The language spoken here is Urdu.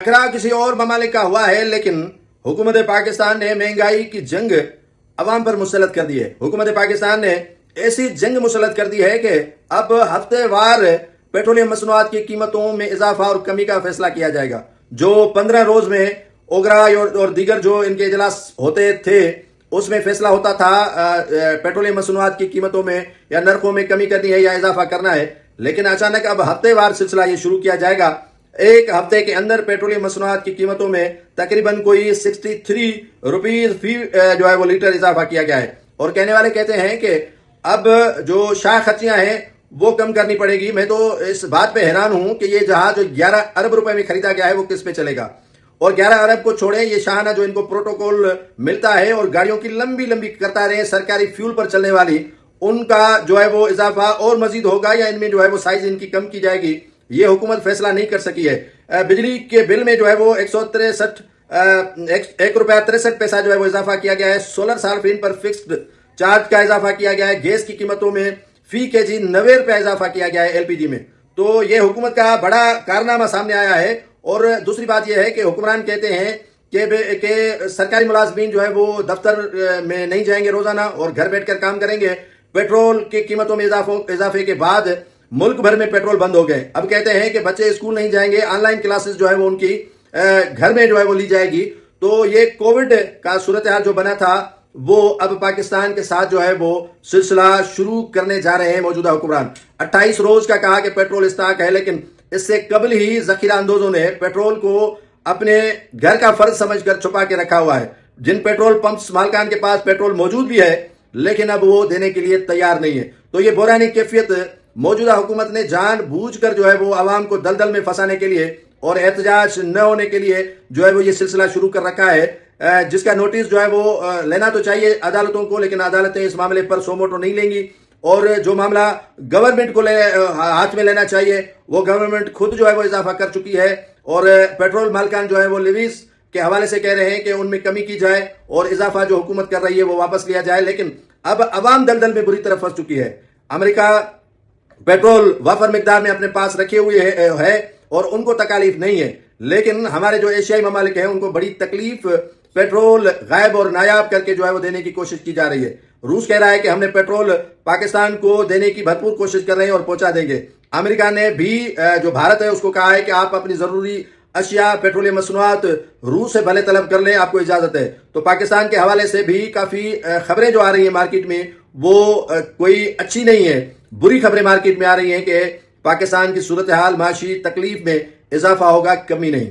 ٹکراؤ کسی اور ممالک کا ہوا ہے، لیکن حکومت پاکستان نے مہنگائی کی جنگ عوام پر مسلط کر دی ہے۔ حکومت پاکستان نے ایسی جنگ مسلط کر دی ہے کہ اب ہفتے وار پیٹرولیم مصنوعات کی قیمتوں میں اضافہ اور کمی کا فیصلہ کیا جائے گا۔ جو 15 روز میں اوگرائے اور دیگر جو ان کے اجلاس ہوتے تھے، اس میں فیصلہ ہوتا تھا پیٹرولیم مصنوعات کی قیمتوں میں یا نرخوں میں کمی کرنی ہے یا اضافہ کرنا ہے، لیکن اچانک اب ہفتے وار سلسلہ یہ شروع کیا جائے گا۔ ایک ہفتے کے اندر پیٹرولیم مصنوعات کی قیمتوں میں تقریباً کوئی 63 روپیز فی جو ہے وہ لیٹر اضافہ کیا گیا ہے، اور کہنے والے کہتے ہیں کہ اب جو شاہ خرچیاں ہیں وہ کم کرنی پڑے گی۔ میں تو اس بات پہ حیران ہوں کہ یہ جہاز جو 11 ارب روپے میں خریدا گیا ہے وہ کس پہ چلے گا، اور 11 ارب کو چھوڑیں، یہ شاہانہ جو ان کو پروٹوکول ملتا ہے اور گاڑیوں کی لمبی لمبی قطاریں سرکاری فیول پر چلنے والی، ان کا جو ہے وہ اضافہ اور مزید ہوگا یا ان میں جو ہے وہ سائز ان کی کم کی جائے گی، یہ حکومت فیصلہ نہیں کر سکی ہے۔ بجلی کے بل میں جو ہے وہ 1 روپیہ 63 پیسہ جو ہے وہ اضافہ کیا گیا ہے۔ سولر صارفین پر فکسڈ چارج کا اضافہ کیا گیا ہے۔ گیس کی قیمتوں میں فی کے جی 90 روپیہ اضافہ کیا گیا ہے ایل پی جی میں۔ تو یہ حکومت کا بڑا کارنامہ سامنے آیا ہے۔ اور دوسری بات یہ ہے کہ حکمران کہتے ہیں کہ سرکاری ملازمین جو ہے وہ دفتر میں نہیں جائیں گے روزانہ اور گھر بیٹھ کر کام کریں گے۔ پیٹرول کی قیمتوں میں اضافے کے بعد ملک بھر میں پیٹرول بند ہو گئے۔ اب کہتے ہیں کہ بچے اسکول نہیں جائیں گے، آن لائن کلاسز جو ہے وہ ان کی گھر میں جو ہے وہ لی جائے گی۔ تو یہ کووڈ کا صورتحال جو بنا تھا وہ اب پاکستان کے ساتھ جو ہے وہ سلسلہ شروع کرنے جا رہے ہیں موجودہ حکمران۔ 28 روز کا کہا کہ پیٹرول اسٹاک ہے، لیکن اس سے قبل ہی ذخیرہ اندوزوں نے پیٹرول کو اپنے گھر کا فرض سمجھ کر چھپا کے رکھا ہوا ہے۔ جن پیٹرول پمپس مالکان کے پاس پیٹرول موجود بھی ہے، لیکن اب وہ دینے کے لیے تیار نہیں ہے۔ تو یہ بحرانی کیفیت موجودہ حکومت نے جان بوجھ کر جو ہے وہ عوام کو دلدل میں پھنسانے کے لیے اور احتجاج نہ ہونے کے لیے جو ہے وہ یہ سلسلہ شروع کر رکھا ہے، جس کا نوٹس جو ہے وہ لینا تو چاہیے عدالتوں کو، لیکن عدالتیں اس معاملے پر سو موٹو نہیں لیں گی، اور جو معاملہ گورنمنٹ کو ہاتھ میں لینا چاہیے وہ گورنمنٹ خود جو ہے وہ اضافہ کر چکی ہے، اور پیٹرول مالکان جو ہے وہ لیویز کے حوالے سے کہہ رہے ہیں کہ ان میں کمی کی جائے اور اضافہ جو حکومت کر رہی ہے وہ واپس لیا جائے۔ لیکن اب عوام دلدل میں بری طرح پھنس چکی ہے۔ امریکہ پیٹرول وافر مقدار میں اپنے پاس رکھے ہوئے ہے اور ان کو تکالیف نہیں ہے، لیکن ہمارے جو ایشیائی ممالک ہیں ان کو بڑی تکلیف پیٹرول غائب اور نایاب کر کے جو ہے وہ دینے کی کوشش کی جا رہی ہے۔ روس کہہ رہا ہے کہ ہم نے پیٹرول پاکستان کو دینے کی بھرپور کوشش کر رہے ہیں اور پہنچا دیں گے۔ امریکہ نے بھی جو بھارت ہے اس کو کہا ہے کہ آپ اپنی ضروری اشیاء پیٹرولیم مصنوعات روس سے بھلے طلب کر لیں، آپ کو اجازت ہے۔ تو پاکستان کے حوالے سے بھی کافی خبریں جو آ رہی ہیں مارکیٹ میں وہ کوئی اچھی نہیں ہے، بری خبریں مارکیٹ میں آ رہی ہیں کہ پاکستان کی صورتحال معاشی تکلیف میں اضافہ ہوگا، کمی نہیں۔